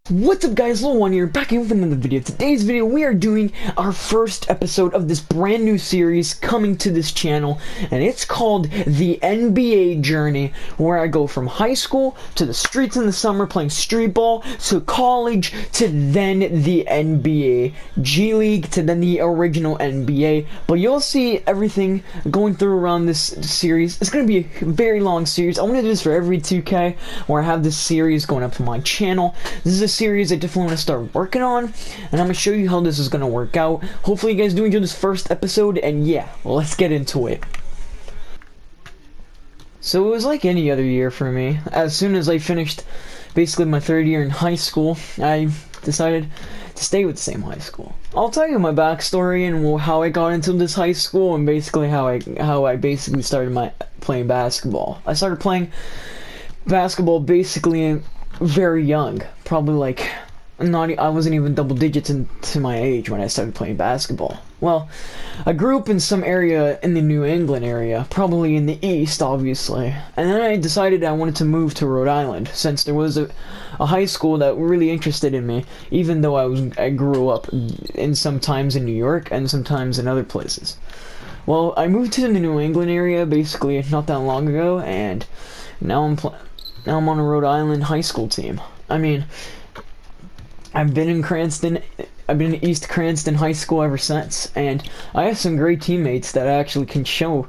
What's up guys, Lil One here, back in with another video. Today's video we are doing our first episode of this brand new series coming to this channel, and it's called The NBA Journey, where I go from high school to the streets in the summer playing street ball, to college, to then the NBA, G League, to then the original NBA. But you'll see everything going through around this series. It's going to be a very long series. I want to do this for every 2K, where I have this series going up on my channel. This is a series I definitely want to start working on, and I'm going to show you how this is going to work out. Hopefully you guys do enjoy this first episode, and yeah, let's get into it. So it was like any other year for me. As soon as I finished basically my third year in high school, I decided to stay with the same high school. I'll tell you my backstory and how I got into this high school, and basically how I basically started playing basketball. I started playing basketball basically very young, probably like I wasn't even double digits into my age when I started playing basketball. Well, I grew up in some area in the New England area, probably in the east obviously, and then I decided I wanted to move to Rhode Island since there was a high school that really interested in me, even though I grew up in sometimes in New York and sometimes in other places. Well, I moved to the New England area basically not that long ago, and now I'm on a Rhode Island high school team. I mean, I've been in East Cranston High School ever since, and I have some great teammates that actually can show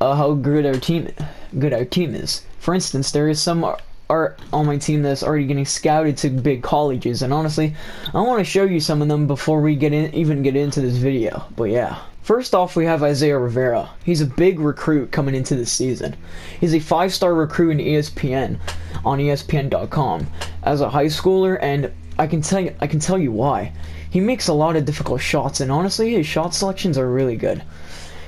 how good our team is. For instance, there is some art on my team that's already getting scouted to big colleges, and honestly, I want to show you some of them before we even get into this video. But yeah. First off, we have Isaiah Rivera. He's a big recruit coming into this season. He's a 5-star recruit in ESPN on ESPN.com as a high schooler, and I can tell you why. He makes a lot of difficult shots, and honestly, his shot selections are really good.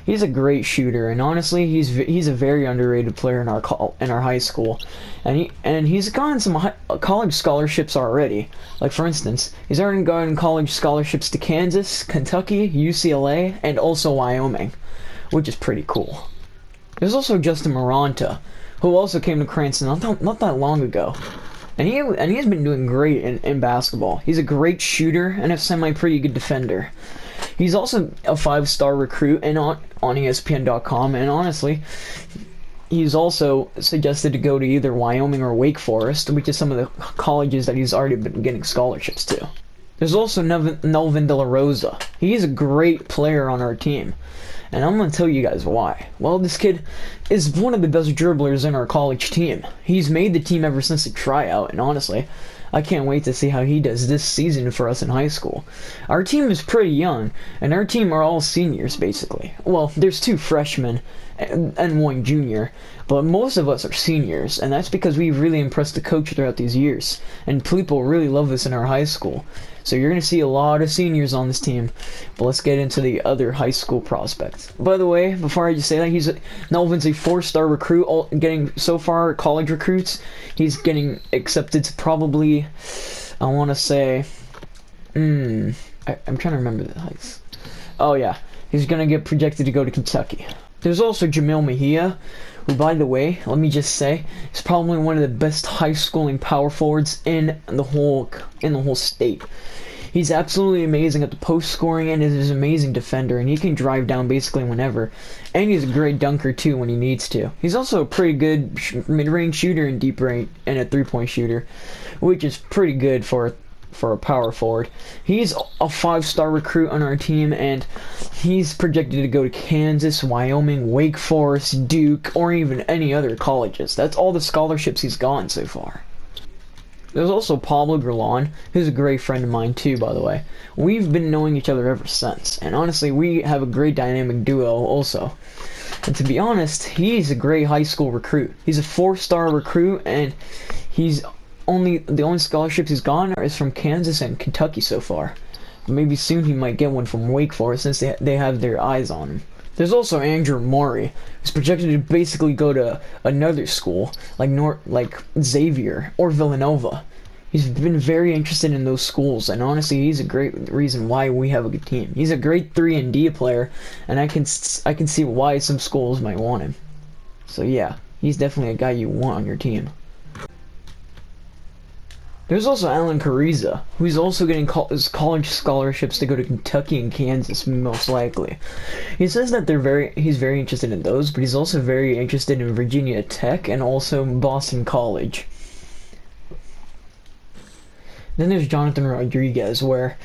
He's a great shooter, and honestly, he's a very underrated player in our high school, and he's gotten some college scholarships already. Like for instance, he's already gotten college scholarships to Kansas, Kentucky, UCLA, and also Wyoming, which is pretty cool. There's also Justin Maranta, who also came to Cranston not that long ago. And he has been doing great in basketball. He's a great shooter and a pretty good defender. He's also a 5-star recruit and on ESPN.com, and honestly, he's also suggested to go to either Wyoming or Wake Forest, which is some of the colleges that he's already been getting scholarships to. There's also Nelvin De La Rosa. He's a great player on our team, and I'm going to tell you guys why. Well, this kid is one of the best dribblers in our college team. He's made the team ever since the tryout, and honestly, I can't wait to see how he does this season for us in high school. Our team is pretty young, and our team are all seniors, basically. Well, there's 2 freshmen and 1 junior, but most of us are seniors, and that's because we've really impressed the coach throughout these years, and people really love us in our high school. So you're going to see a lot of seniors on this team, but let's get into the other high school prospects. By the way, before I just say that, Nelvin's a 4-star recruit, getting so far college recruits. He's getting accepted to probably, I want to say, I'm trying to remember the heights. Oh yeah, he's going to get projected to go to Kentucky. There's also Jamil Mejia, who, by the way, let me just say, is probably one of the best high schooling power forwards in the whole state. He's absolutely amazing at the post scoring and is an amazing defender, and he can drive down basically whenever. And he's a great dunker too when he needs to. He's also a pretty good mid-range shooter and deep range and a 3-point shooter, which is pretty good for a power forward. He's a 5-star recruit on our team, and he's projected to go to Kansas, Wyoming, Wake Forest, Duke, or even any other colleges. That's all the scholarships he's gotten so far. There's also Pablo Grillan, who's a great friend of mine too, by the way. We've been knowing each other ever since, and honestly, we have a great dynamic duo also. And to be honest, he's a great high school recruit. He's a 4-star recruit, and the only scholarships he's gotten is from Kansas and Kentucky so far. Maybe soon he might get one from Wake Forest since they have their eyes on him. There's also Andrew Maury, who's projected to basically go to another school, like Xavier or Villanova. He's been very interested in those schools, and honestly, he's a great reason why we have a good team. He's a great 3-and-D player, and I can see why some schools might want him. So yeah, he's definitely a guy you want on your team. There's also Alan Cariza, who's also getting his college scholarships to go to Kentucky and Kansas, most likely. He says that he's very interested in those, but he's also very interested in Virginia Tech and also Boston College. Then there's Jonathan Rodriguez, where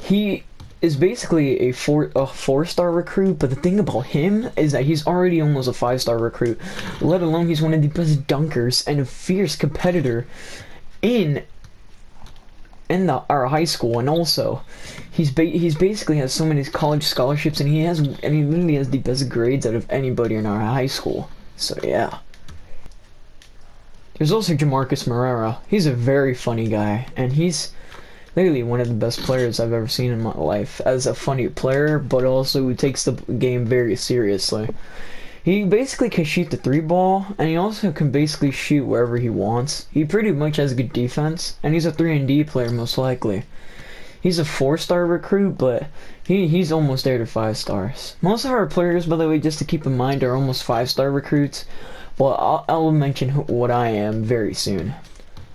he is basically a four-star recruit, but the thing about him is that he's already almost a 5-star recruit, let alone he's one of the best dunkers and a fierce competitor in our high school. And also he's basically has so many college scholarships, and he literally has the best grades out of anybody in our high school. So yeah. There's also Jamarcus Marrero. He's a very funny guy, and he's literally one of the best players I've ever seen in my life as a funny player, but also who takes the game very seriously. He basically can shoot the 3-ball, and he also can basically shoot wherever he wants. He pretty much has good defense, and he's a 3-and-D player most likely. He's a 4-star recruit, but he's almost there to 5 stars. Most of our players, by the way, just to keep in mind, are almost 5-star recruits. Well, I'll mention what I am very soon.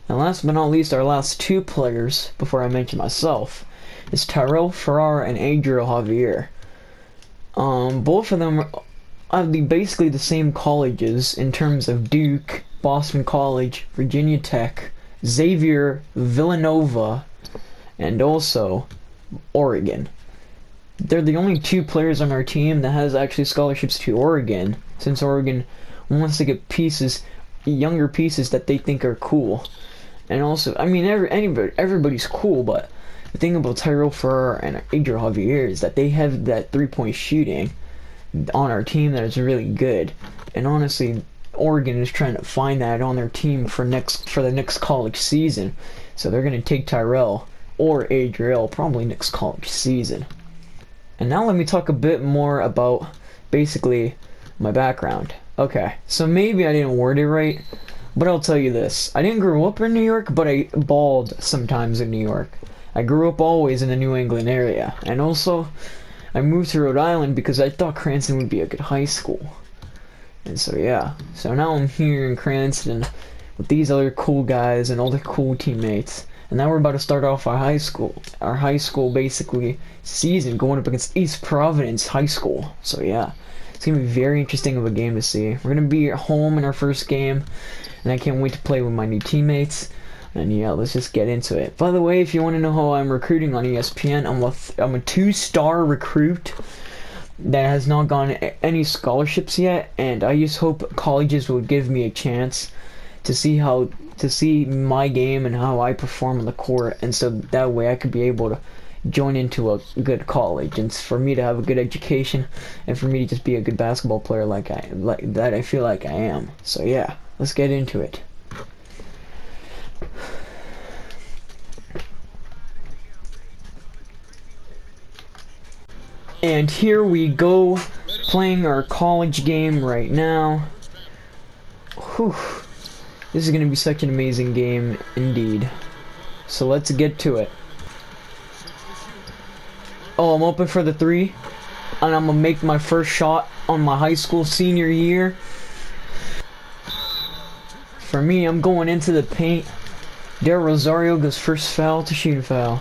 And last but not least, our last 2 players, before I mention myself, is Tyrell Farrar and Adriel Javier. Both of them are basically the same colleges in terms of Duke, Boston College, Virginia Tech, Xavier, Villanova, and also Oregon. They're the only 2 players on our team that has actually scholarships to Oregon, since Oregon wants to get younger pieces that they think are cool. And also, I mean, everybody's cool, but the thing about Tyrell Farrar and Adriel Javier is that they have that 3-point shooting on our team that is really good. And honestly, Oregon is trying to find that on their team for the next college season. So they're going to take Tyrell or Adriel probably next college season. And now let me talk a bit more about basically my background. Okay, so maybe I didn't word it right, but I'll tell you this. I didn't grow up in New York, but I balled sometimes in New York. I grew up always in the New England area, and also I moved to Rhode Island because I thought Cranston would be a good high school. And so yeah, so now I'm here in Cranston with these other cool guys and all the cool teammates. And now we're about to start off our high school basically season, going up against East Providence High School. So yeah. It's going to be very interesting of a game to see. We're going to be at home in our first game, and I can't wait to play with my new teammates. And yeah, let's just get into it. By the way, if you want to know how I'm recruiting on ESPN, I'm a 2-star recruit that has not gotten any scholarships yet, and I just hope colleges will give me a chance to see my game and how I perform on the court, and so that way I could be able to join into a good college, and for me to have a good education, and for me to just be a good basketball player like I feel like I am. So yeah, let's get into it. And here we go, playing our college game right now. Whew. This is going to be such an amazing game indeed. So let's get to it. Oh, I'm open for the 3, and I'm gonna make my first shot on my high school senior year. For me, I'm going into the paint. Dare Rosario goes first foul to shoot a foul.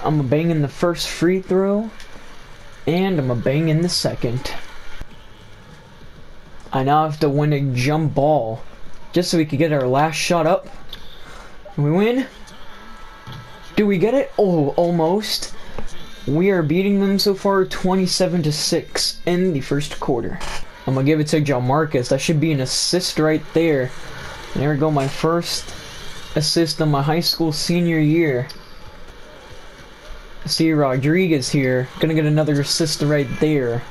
I'm gonna bang in the first free throw, and I'm gonna bang in the second. I now have to win a jump ball, just so we can get our last shot up. We win. Do we get it? Oh, almost. We are beating them so far 27-6 in the first quarter. I'm gonna give it to Jamarcus. That should be an assist right there. And there we go, my first assist of my high school senior year. I see Rodriguez here. Gonna get another assist right there.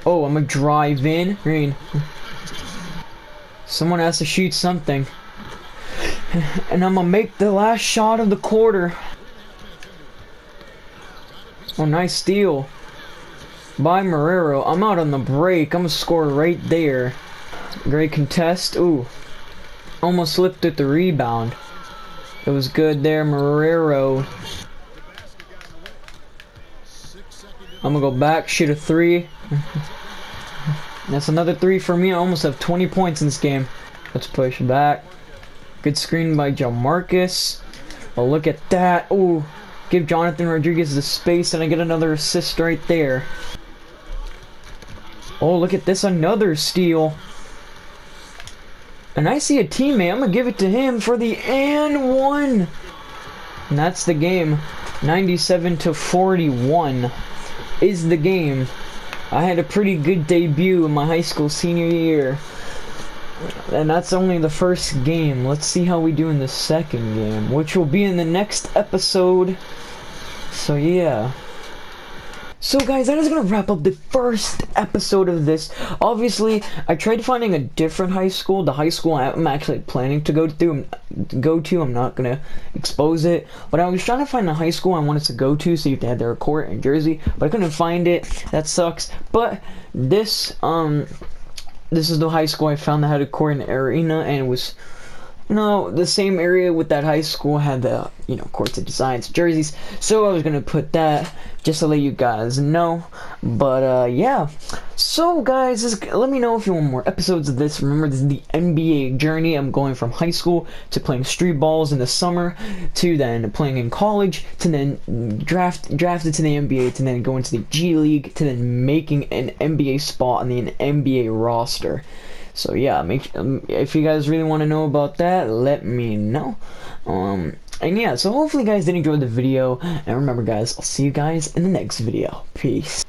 Oh, I'm gonna drive in. Green. Someone has to shoot something. And I'm gonna make the last shot of the quarter. Oh, nice steal by Marrero. I'm out on the break. I'm gonna score right there. Great contest. Ooh. Almost slipped at the rebound. It was good there, Marrero. I'm gonna go back, shoot a 3. That's another 3 for me. I almost have 20 points in this game. Let's push back. Good screen by Jamarcus. Oh, look at that. Oh, give Jonathan Rodriguez the space, and I get another assist right there. Oh, look at this, another steal. And I see a teammate. I'm going to give it to him for the and one. And that's the game. 97-41 is the game. I had a pretty good debut in my high school senior year. And that's only the first game. Let's see how we do in the second game, which will be in the next episode. So yeah. So guys, that is going to wrap up the first episode of this. Obviously, I tried finding a different high school. The high school I'm actually planning to go to. I'm not going to expose it. But I was trying to find a high school I wanted to go to, see if they had their court in Jersey. But I couldn't find it. That sucks. But this is the high school I found that had a court in the arena, and it was, the same area with that high school had the, courts and designs, jerseys. So I was gonna put that just to let you guys know. But yeah. So guys, let me know if you want more episodes of this. Remember, this is the NBA journey. I'm going from high school to playing street balls in the summer, to then playing in college, to then drafted to the NBA, to then going to the G League, to then making an NBA spot on the NBA roster. So yeah, if you guys really want to know about that, let me know. And yeah, so hopefully you guys did enjoy the video. And remember guys, I'll see you guys in the next video. Peace.